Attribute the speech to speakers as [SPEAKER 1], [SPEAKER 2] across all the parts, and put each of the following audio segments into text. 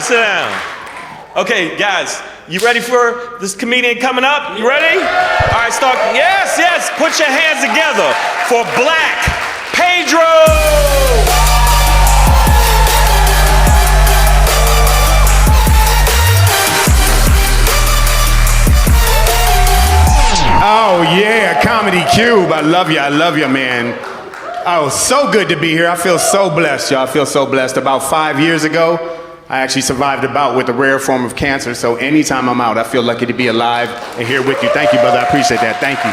[SPEAKER 1] sit down. Okay, guys, you ready for this comedian coming up? You ready? All right, start. Yes, yes, put your hands together for Black Pedro.
[SPEAKER 2] Oh yeah, Comedy Cube. I love you, man. Oh, so good to be here. I feel so blessed, y'all. I feel so blessed. About 5 years ago, I actually survived a bout with a rare form of cancer, so anytime I'm out, I feel lucky to be alive and here with you. Thank you, brother. I appreciate that. Thank you.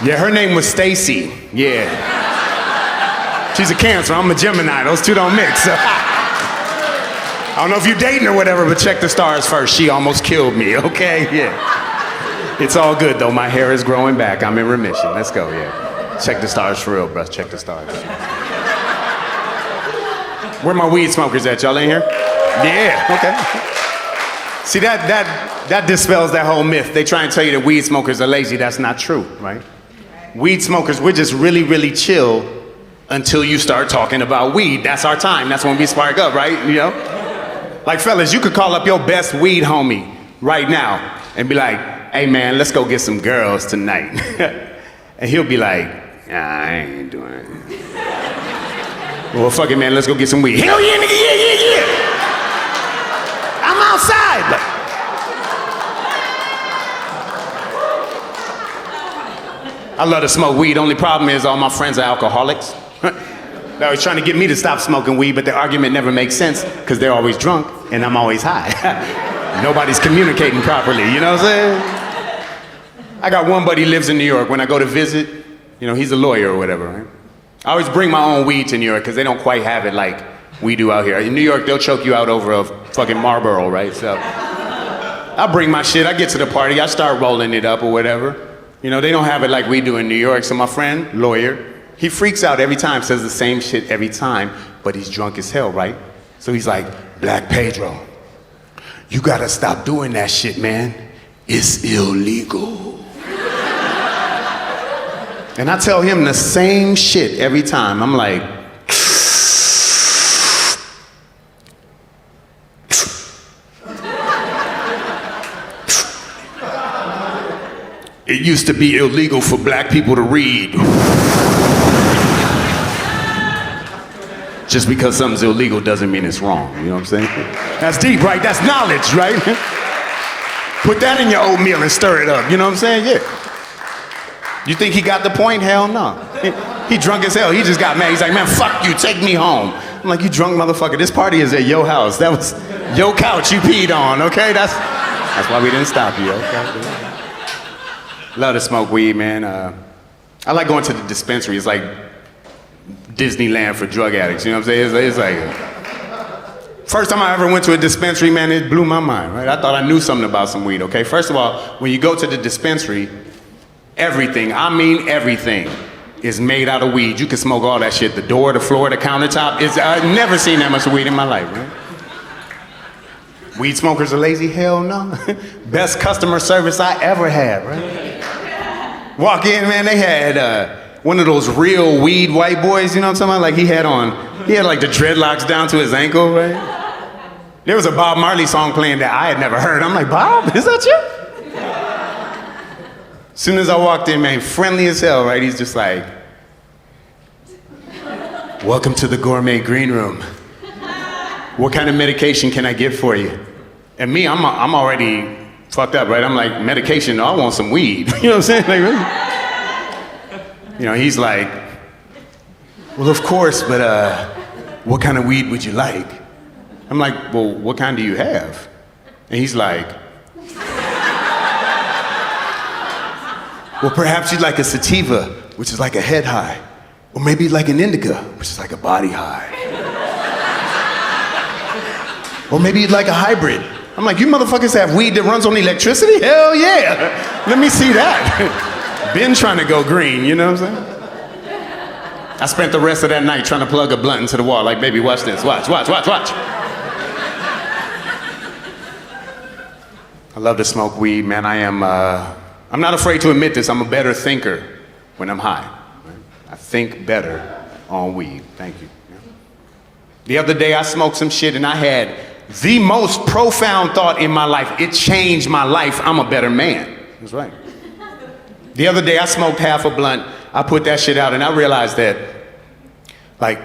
[SPEAKER 2] Yeah, her name was Stacy. Yeah. She's a Cancer. I'm a Gemini. Those two don't mix. I don't know if you're dating or whatever, but check the stars first. She almost killed me, okay? Yeah. It's all good, though. My hair is growing back. I'm in remission. Let's go, yeah. Check the stars for real, bro. Check the stars. Where my weed smokers at? Y'all in here? Yeah, okay. See, that dispels that whole myth. They try and tell you that weed smokers are lazy. That's not true, right? Weed smokers, we're just really, really chill until you start talking about weed. That's our time. That's when we spark up, right? You know? Like, fellas, you could call up your best weed homie right now and be like, hey, man, let's go get some girls tonight. And he'll be like, nah, I ain't doing it. Well, fuck it, man, let's go get some weed. Hell yeah, nigga, yeah. I'm outside. I love to smoke weed. Only problem is all my friends are alcoholics. They're always trying to get me to stop smoking weed, but their argument never makes sense because they're always drunk and I'm always high. Nobody's communicating properly, you know what I'm saying? I got one buddy who lives in New York. When I go to visit, you know, he's a lawyer or whatever, right? I always bring my own weed to New York because they don't quite have it like we do out here. In New York, they'll choke you out over a fucking Marlboro, right? So I bring my shit, I get to the party, I start rolling it up or whatever. You know, they don't have it like we do in New York. So my friend, lawyer, he freaks out every time, says the same shit every time, but he's drunk as hell, right? So he's like, Black Pedro, you gotta stop doing that shit, man. It's illegal. And I tell him the same shit every time. I'm like, it used to be illegal for black people to read. Just because something's illegal doesn't mean it's wrong, you know what I'm saying? That's deep, right? That's knowledge, right? Put that in your oatmeal and stir it up, you know what I'm saying? Yeah. You think he got the point? Hell no. He drunk as hell. He just got mad. He's like, man, fuck you, take me home. I'm like, you drunk motherfucker. This party is at your house. That was your couch you peed on, okay? That's why we didn't stop you, okay? Love to smoke weed, man. I like going to the dispensary. It's like Disneyland for drug addicts, you know what I'm saying? It's like, first time I ever went to a dispensary, man, it blew my mind, right? I thought I knew something about some weed, okay? First of all, when you go to the dispensary, everything, I mean everything, is made out of weed. You can smoke all that shit. The door, the floor, the countertop. I've never seen that much weed in my life, right? Weed smokers are lazy? Hell no. Best customer service I ever had, right? Walk in, man, they had one of those real weed white boys, you know what I'm talking about? Like he had like the dreadlocks down to his ankle, right? There was a Bob Marley song playing that I had never heard. I'm like, Bob, is that you? As soon as I walked in, man, friendly as hell, right? He's just like, welcome to the gourmet green room. What kind of medication can I get for you? And me, I'm already fucked up, right? I'm like, medication? No, I want some weed. You know what I'm saying? Like, really? You know, he's like, well, of course, but what kind of weed would you like? I'm like, well, what kind do you have? And he's like, well, perhaps you'd like a sativa, which is like a head high. Or maybe like an indica, which is like a body high. Or maybe you'd like a hybrid. I'm like, you motherfuckers have weed that runs on electricity? Hell yeah! Let me see that. Been trying to go green, you know what I'm saying? I spent the rest of that night trying to plug a blunt into the wall, like, baby, watch this, watch. I love to smoke weed, man. I'm not afraid to admit this, I'm a better thinker when I'm high. I think better on weed. Thank you. The other day I smoked some shit and I had the most profound thought in my life. It changed my life. I'm a better man. That's right. The other day I smoked half a blunt. I put that shit out and I realized that, like,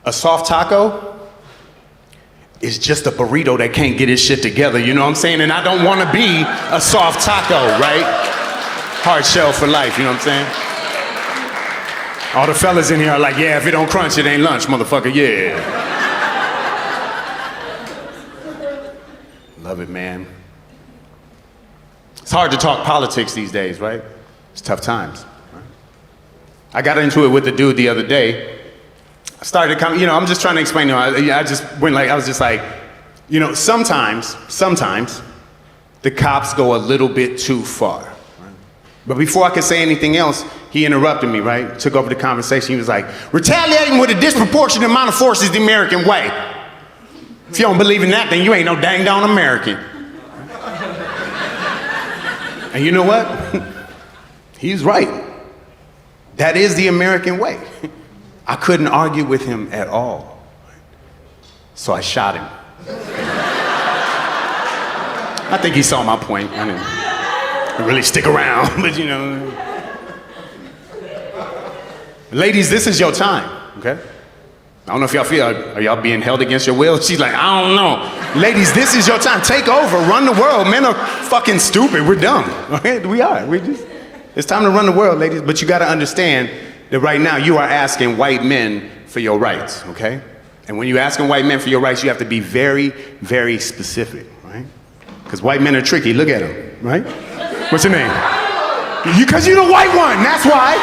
[SPEAKER 2] a soft taco is just a burrito that can't get his shit together, you know what I'm saying? And I don't want to be a soft taco, right? Hard shell for life, you know what I'm saying? All the fellas in here are like, yeah, if it don't crunch, it ain't lunch, motherfucker, yeah. Love it, man. It's hard to talk politics these days, right? It's tough times. Right? I got into it with the dude the other day. I started to come, you know, I'm just trying to explain to him. I just went like, I was just like, you know, sometimes the cops go a little bit too far. Right? But before I could say anything else, he interrupted me, right? Took over the conversation. He was like, retaliating with a disproportionate amount of force is the American way. If you don't believe in that, then you ain't no dang darn American. And you know what? He's right. That is the American way. I couldn't argue with him at all. So I shot him. I think he saw my point. I didn't really stick around, but you know. Ladies, this is your time, okay? I don't know if y'all feel, are y'all being held against your will? She's like, I don't know. Ladies, this is your time. Take over, run the world. Men are fucking stupid. We're dumb, okay? We are. It's time to run the world, ladies. But you gotta understand that right now you are asking white men for your rights, okay? And when you're asking white men for your rights, you have to be very, very specific, right? Because white men are tricky. Look at them, right? What's your name? Because you're the white one, that's why.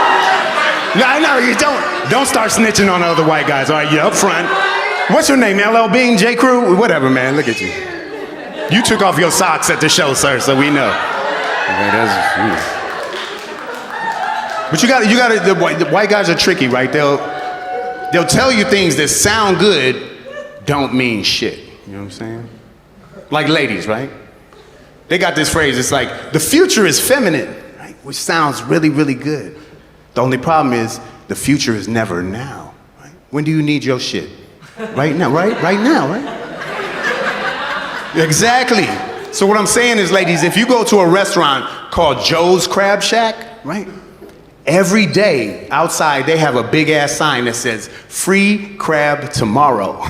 [SPEAKER 2] No, you don't start snitching on other white guys, all right? You're up front. What's your name, LL Bean, J. Crew? Whatever, man, look at you. You took off your socks at the show, sir, so we know. Okay, but you got the white guys are tricky, right? They'll tell you things that sound good, don't mean shit. You know what I'm saying? Like ladies, right? They got this phrase, it's like, the future is feminine, right? Which sounds really, really good. The only problem is, the future is never now, right? When do you need your shit? Right now, right? Right now, right? Exactly. So what I'm saying is, ladies, if you go to a restaurant called Joe's Crab Shack, right? Every day outside they have a big ass sign that says free crab tomorrow.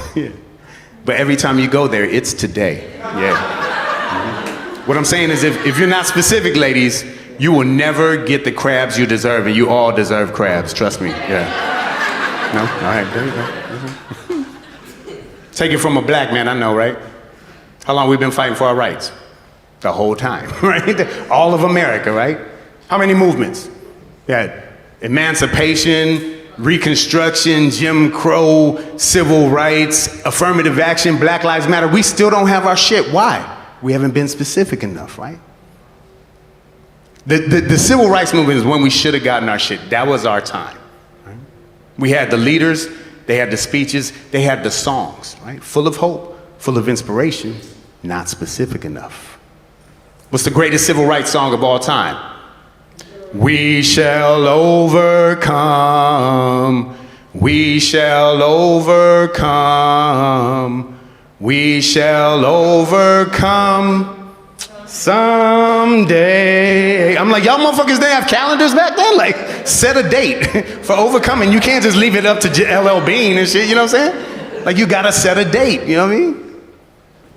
[SPEAKER 2] But every time you go there, it's today. Yeah. Mm-hmm. What I'm saying is if you're not specific, ladies, you will never get the crabs you deserve, and you all deserve crabs, trust me. Yeah. No? All right, there you go. Mm-hmm. Take it from a black man, I know, right? How long we been fighting for our rights? The whole time, right? All of America, right? How many movements? Yeah, emancipation, Reconstruction, Jim Crow, civil rights, affirmative action, Black Lives Matter. We still don't have our shit. Why? We haven't been specific enough, right? The civil rights movement is when we should have gotten our shit. That was our time. Right? We had the leaders, they had the speeches, they had the songs, right? Full of hope, full of inspiration, not specific enough. What's the greatest civil rights song of all time? We shall overcome, we shall overcome, we shall overcome someday. I'm like, y'all motherfuckers didn't have calendars back then? Like, set a date for overcoming. You can't just leave it up to LL Bean and shit, you know what I'm saying? Like, you gotta set a date, you know what I mean?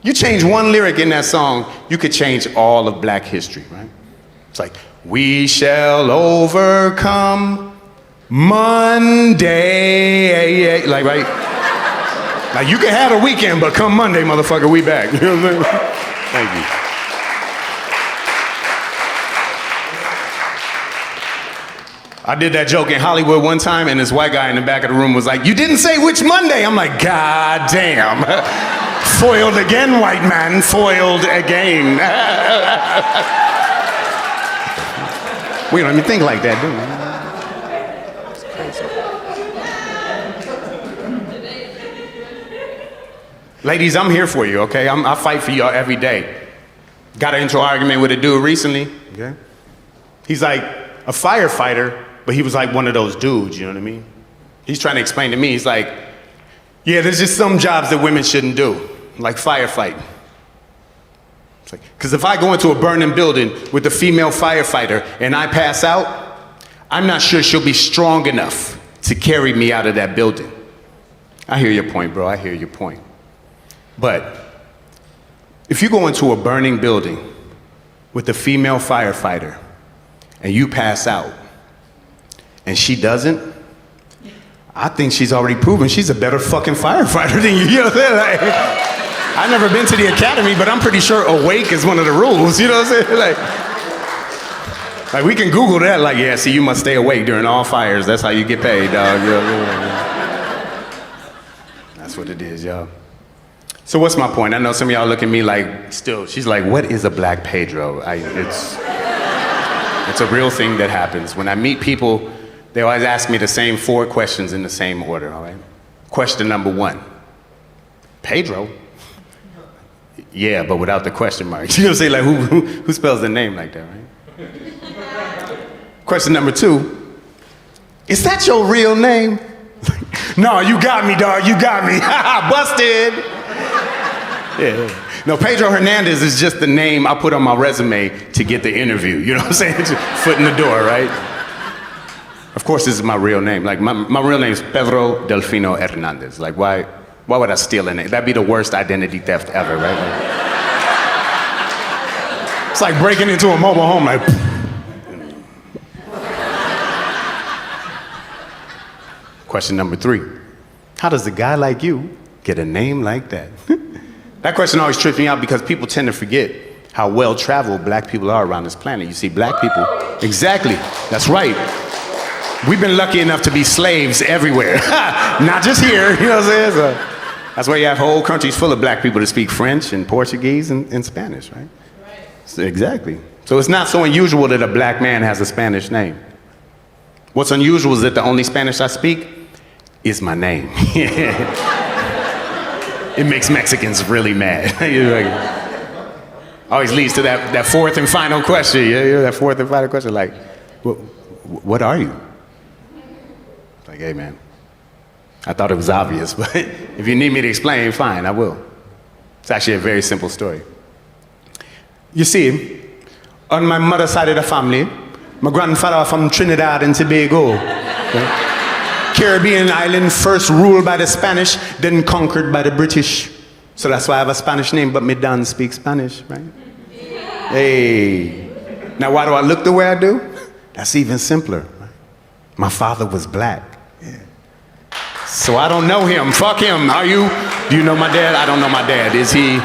[SPEAKER 2] You change one lyric in that song, you could change all of black history, right? It's like, we shall overcome Monday. Like, right? Like, you can have a weekend, but come Monday, motherfucker, we back. You know what I'm saying? Thank you. I did that joke in Hollywood one time, and this white guy in the back of the room was like, you didn't say which Monday. I'm like, God damn. Foiled again, white man, foiled again. We don't even think like that, do we? It's crazy. Ladies, I'm here for you, okay? I fight for y'all every day. Got into an argument with a dude recently, okay? He's like a firefighter, but he was like one of those dudes, you know what I mean? He's trying to explain to me, he's like, Yeah, there's just some jobs that women shouldn't do, like firefighting. Because if I go into a burning building with a female firefighter and I pass out, I'm not sure she'll be strong enough to carry me out of that building. I hear your point, bro. I hear your point. But if you go into a burning building with a female firefighter and you pass out and she doesn't, I think she's already proven she's a better fucking firefighter than you. You know what I'm saying? Like, I've never been to the academy, but I'm pretty sure awake is one of the rules. You know what I'm saying? Like we can Google that. Like, yeah, see, you must stay awake during all fires. That's how you get paid, dog. That's what it is, y'all. So what's my point? I know some of y'all look at me like, still, she's like, what is a black Pedro? It's a real thing that happens. When I meet people, they always ask me the same 4 questions in the same order, all right? Question number 1, Pedro? Yeah, but without the question mark. You know what I'm saying? Like, who spells the name like that, right? Question number 2, is that your real name? No, you got me, dog, you got me. Busted. Yeah. No, Pedro Hernandez is just the name I put on my resume to get the interview. You know what I'm saying? Just foot in the door, right? Of course, this is my real name. Like, my real name is Pedro Delfino Hernandez. Like, why would I steal a name? That'd be the worst identity theft ever, right? Like, it's like breaking into a mobile home, like. Question number 3, how does a guy like you get a name like that? That question always trips me out because people tend to forget how well-traveled black people are around this planet. You see, black people, exactly, that's right. We've been lucky enough to be slaves everywhere, not just here, you know what I'm saying? So that's why you have whole countries full of black people that speak French and Portuguese and Spanish, right? So, exactly. So it's not so unusual that a black man has a Spanish name. What's unusual is that the only Spanish I speak is my name. It makes Mexicans really mad. Always leads to that 4th and final question. Yeah, that 4th and final question, like, what are you? Like, hey, man, I thought it was obvious, but if you need me to explain, fine, I will. It's actually a very simple story. You see, on my mother's side of the family, my grandfather was from Trinidad and Tobago. Okay? Caribbean island, first ruled by the Spanish, then conquered by the British. So that's why I have a Spanish name, but me don't speak Spanish, right? Hey. Now why do I look the way I do? That's even simpler. Right? My father was black. Yeah. So I don't know him. Fuck him. Do you know my dad? I don't know my dad. Is he,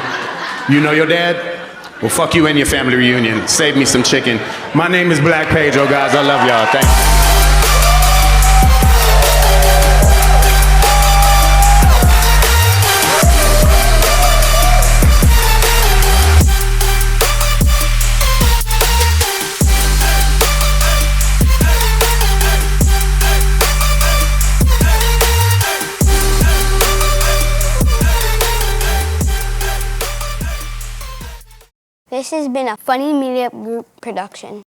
[SPEAKER 2] you know your dad? Well, fuck you and your family reunion. Save me some chicken. My name is Black Pedro, guys. I love y'all. Thank you.
[SPEAKER 3] This has been a Funny Media Group production.